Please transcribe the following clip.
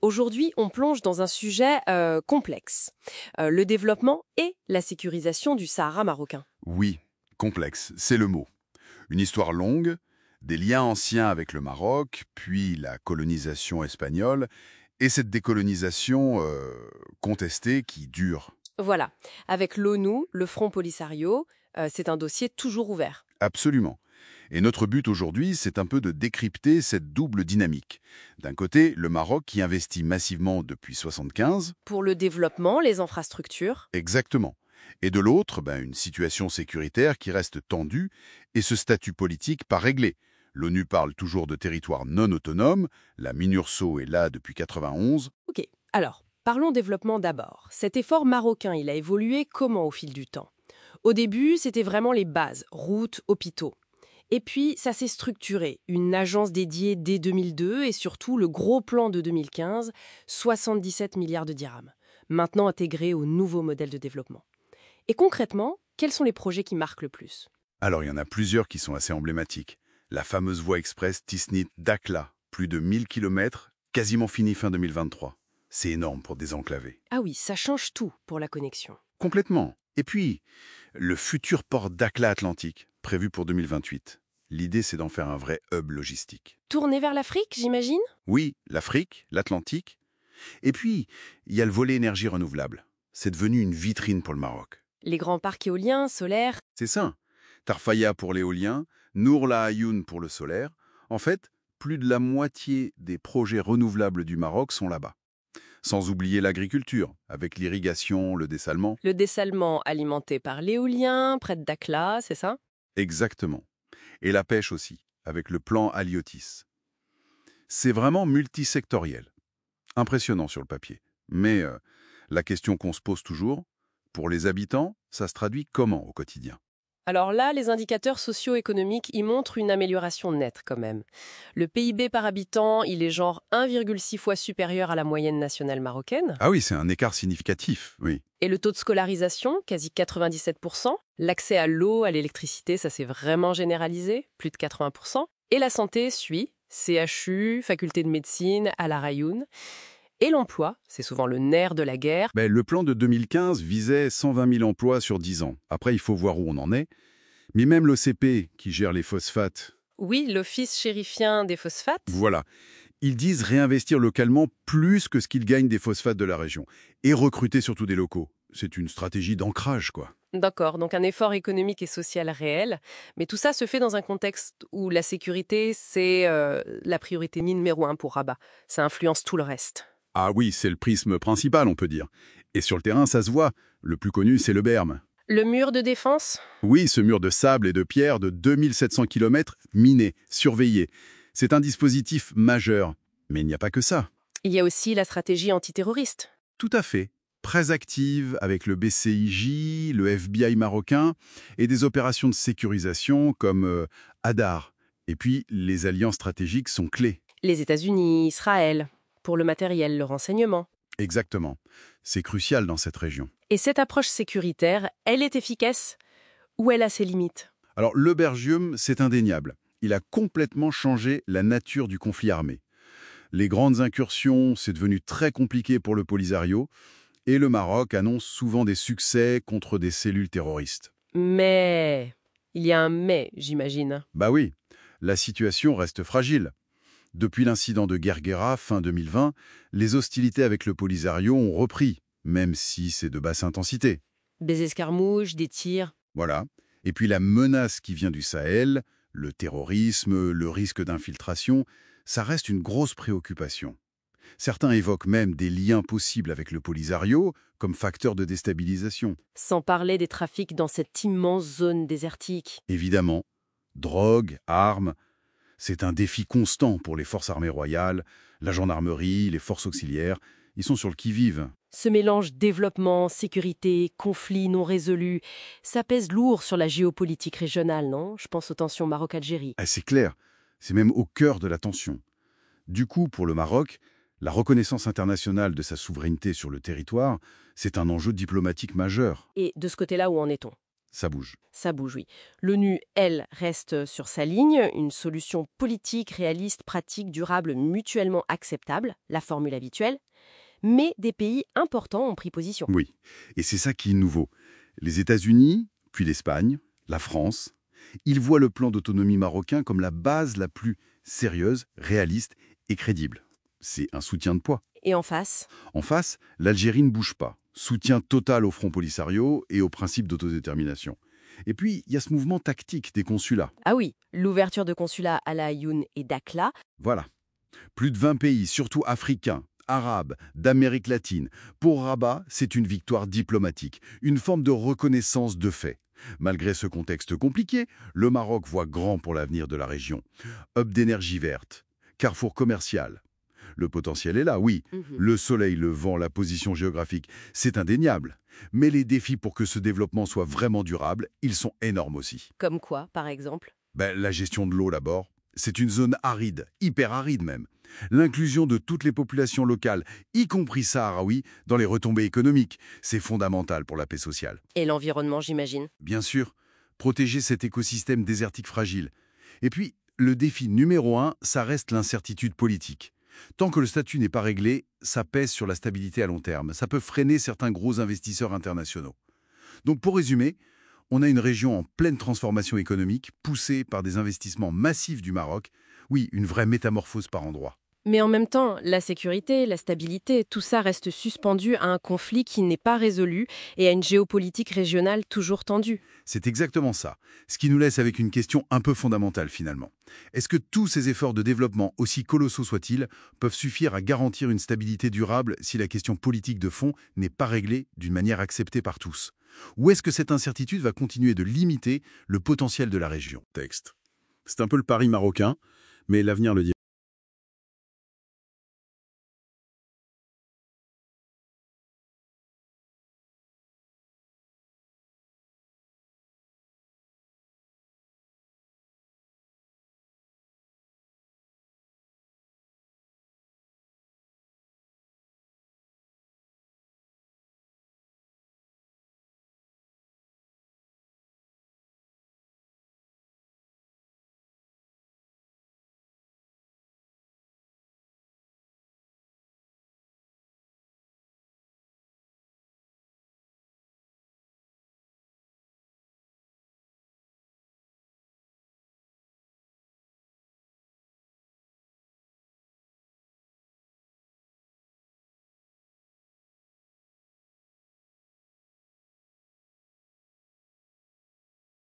Aujourd'hui, on plonge dans un sujet complexe. Le développement et la sécurisation du Sahara marocain. Oui, complexe, c'est le mot. Une histoire longue, des liens anciens avec le Maroc, puis la colonisation espagnole, et cette décolonisation contestée qui dure. Voilà. Avec l'ONU, le Front Polisario, c'est un dossier toujours ouvert. Absolument. Et notre but aujourd'hui, c'est un peu de décrypter cette double dynamique. D'un côté, le Maroc qui investit massivement depuis 75, Pour le développement, les infrastructures. exactement. Et de l'autre, une situation sécuritaire qui reste tendue et ce statut politique pas réglé. L'ONU parle toujours de territoire non autonome, la MINURSO est là depuis 91. Ok. Alors, parlons développement d'abord. Cet effort marocain, il a évolué comment au fil du temps? Au début, c'était vraiment les bases, routes, hôpitaux. Et puis, ça s'est structuré. Une agence dédiée dès 2002 et surtout le gros plan de 2015, 77 milliards de dirhams, maintenant intégrés au nouveau modèle de développement. Et concrètement, quels sont les projets qui marquent le plus? Alors il y en a plusieurs qui sont assez emblématiques. La fameuse voie express Tisnit-Dakhla, plus de 1000 km, quasiment finie fin 2023. C'est énorme pour désenclaver. Ah oui, ça change tout pour la connexion. Complètement. Et puis, le futur port Dakhla Atlantique, prévu pour 2028. L'idée, c'est d'en faire un vrai hub logistique. Tourné vers l'Afrique, j'imagine? Oui, l'Afrique, l'Atlantique. Et puis, il y a le volet énergie renouvelable. C'est devenu une vitrine pour le Maroc. Les grands parcs éoliens, solaires. C'est ça. Tarfaya pour l'éolien, Nour La Ayoun pour le solaire. En fait, plus de la moitié des projets renouvelables du Maroc sont là-bas. Sans oublier l'agriculture, avec l'irrigation, le dessalement. Le dessalement alimenté par l'éolien, près de Dakhla, c'est ça? Exactement. Et la pêche aussi, avec le plan Haliotis. C'est vraiment multisectoriel. Impressionnant sur le papier. Mais la question qu'on se pose toujours, pour les habitants, ça se traduit comment au quotidien? Alors là, les indicateurs socio-économiques y montrent une amélioration nette quand même. Le PIB par habitant, il est genre 1,6 fois supérieur à la moyenne nationale marocaine. Ah oui, c'est un écart significatif, oui. Et le taux de scolarisation, quasi 97%. L'accès à l'eau, à l'électricité, ça s'est vraiment généralisé, plus de 80%. Et la santé suit, CHU, faculté de médecine, Al Rayoun. Et l'emploi, c'est souvent le nerf de la guerre. Le plan de 2015 visait 120 000 emplois sur 10 ans. Après, il faut voir où on en est. Mais même l'OCP, qui gère les phosphates, Oui, l'Office chérifien des phosphates. voilà, ils disent réinvestir localement plus que ce qu'ils gagnent des phosphates de la région. Et recruter surtout des locaux. C'est une stratégie d'ancrage, quoi. D'accord, donc un effort économique et social réel. Mais tout ça se fait dans un contexte où la sécurité, c'est la priorité numéro 1 pour Rabat. Ça influence tout le reste. Ah oui, c'est le prisme principal, on peut dire. Et sur le terrain, ça se voit. Le plus connu, c'est le Berme. Le mur de défense? Oui, ce mur de sable et de pierre de 2700 km, miné, surveillé. C'est un dispositif majeur. Mais il n'y a pas que ça. Il y a aussi la stratégie antiterroriste. Tout à fait. Très active avec le BCIJ, le FBI marocain et des opérations de sécurisation comme Hadar. Et puis, les alliances stratégiques sont clés. Les États-Unis, Israël, pour le matériel, le renseignement. Exactement. C'est crucial dans cette région. Et cette approche sécuritaire, elle est efficace ou elle a ses limites? Alors, l'Aubergium, c'est indéniable. Il a complètement changé la nature du conflit armé. Les grandes incursions, c'est devenu très compliqué pour le Polisario. Et le Maroc annonce souvent des succès contre des cellules terroristes. Mais il y a un mais, j'imagine. Bah oui, la situation reste fragile. Depuis l'incident de Guerguera, fin 2020, les hostilités avec le Polisario ont repris, même si c'est de basse intensité. Des escarmouches, des tirs. Voilà. Et puis la menace qui vient du Sahel, le terrorisme, le risque d'infiltration, ça reste une grosse préoccupation. Certains évoquent même des liens possibles avec le Polisario comme facteur de déstabilisation. Sans parler des trafics dans cette immense zone désertique. Évidemment, drogue, armes, c'est un défi constant pour les forces armées royales, la gendarmerie, les forces auxiliaires. Ils sont sur le qui-vive. Ce mélange développement, sécurité, conflits non résolus, ça pèse lourd sur la géopolitique régionale, non? Je pense aux tensions Maroc-Algérie. Ah, c'est clair, c'est même au cœur de la tension. Du coup, pour le Maroc, la reconnaissance internationale de sa souveraineté sur le territoire, c'est un enjeu diplomatique majeur. Et de ce côté-là, où en est-on? ça bouge. Ça bouge, oui. L'ONU, elle, reste sur sa ligne, une solution politique, réaliste, pratique, durable, mutuellement acceptable, la formule habituelle. Mais des pays importants ont pris position. Oui, et c'est ça qui est nouveau. Les États-Unis, puis l'Espagne, la France, ils voient le plan d'autonomie marocain comme la base la plus sérieuse, réaliste et crédible. C'est un soutien de poids. Et en face, En face, l'Algérie ne bouge pas. Soutien total au Front Polisario et au principe d'autodétermination. Et puis, il y a ce mouvement tactique des consulats. ah oui, l'ouverture de consulats à La Ayoun et Dakhla. Voilà. Plus de 20 pays, surtout africains, arabes, d'Amérique latine. Pour Rabat, c'est une victoire diplomatique, une forme de reconnaissance de fait. Malgré ce contexte compliqué, le Maroc voit grand pour l'avenir de la région. Hub d'énergie verte, carrefour commercial. Le potentiel est là, oui. Le soleil, le vent, la position géographique, c'est indéniable. Mais les défis pour que ce développement soit vraiment durable, ils sont énormes aussi. Comme quoi, par exemple? La gestion de l'eau d'abord. C'est une zone aride, hyper aride même. L'inclusion de toutes les populations locales, y compris sahraouis, dans les retombées économiques, c'est fondamental pour la paix sociale. Et l'environnement, j'imagine. Bien sûr, protéger cet écosystème désertique fragile. Et puis, le défi numéro 1, ça reste l'incertitude politique. Tant que le statut n'est pas réglé, ça pèse sur la stabilité à long terme. Ça peut freiner certains gros investisseurs internationaux. Donc pour résumer, on a une région en pleine transformation économique, poussée par des investissements massifs du Maroc. Oui, une vraie métamorphose par endroits. Mais en même temps, la sécurité, la stabilité, tout ça reste suspendu à un conflit qui n'est pas résolu et à une géopolitique régionale toujours tendue. C'est exactement ça. Ce qui nous laisse avec une question un peu fondamentale finalement. Est-ce que tous ces efforts de développement, aussi colossaux soient-ils, peuvent suffire à garantir une stabilité durable si la question politique de fond n'est pas réglée d'une manière acceptée par tous? Ou est-ce que cette incertitude va continuer de limiter le potentiel de la région? Texte. C'est un peu le pari marocain, mais l'avenir le dira.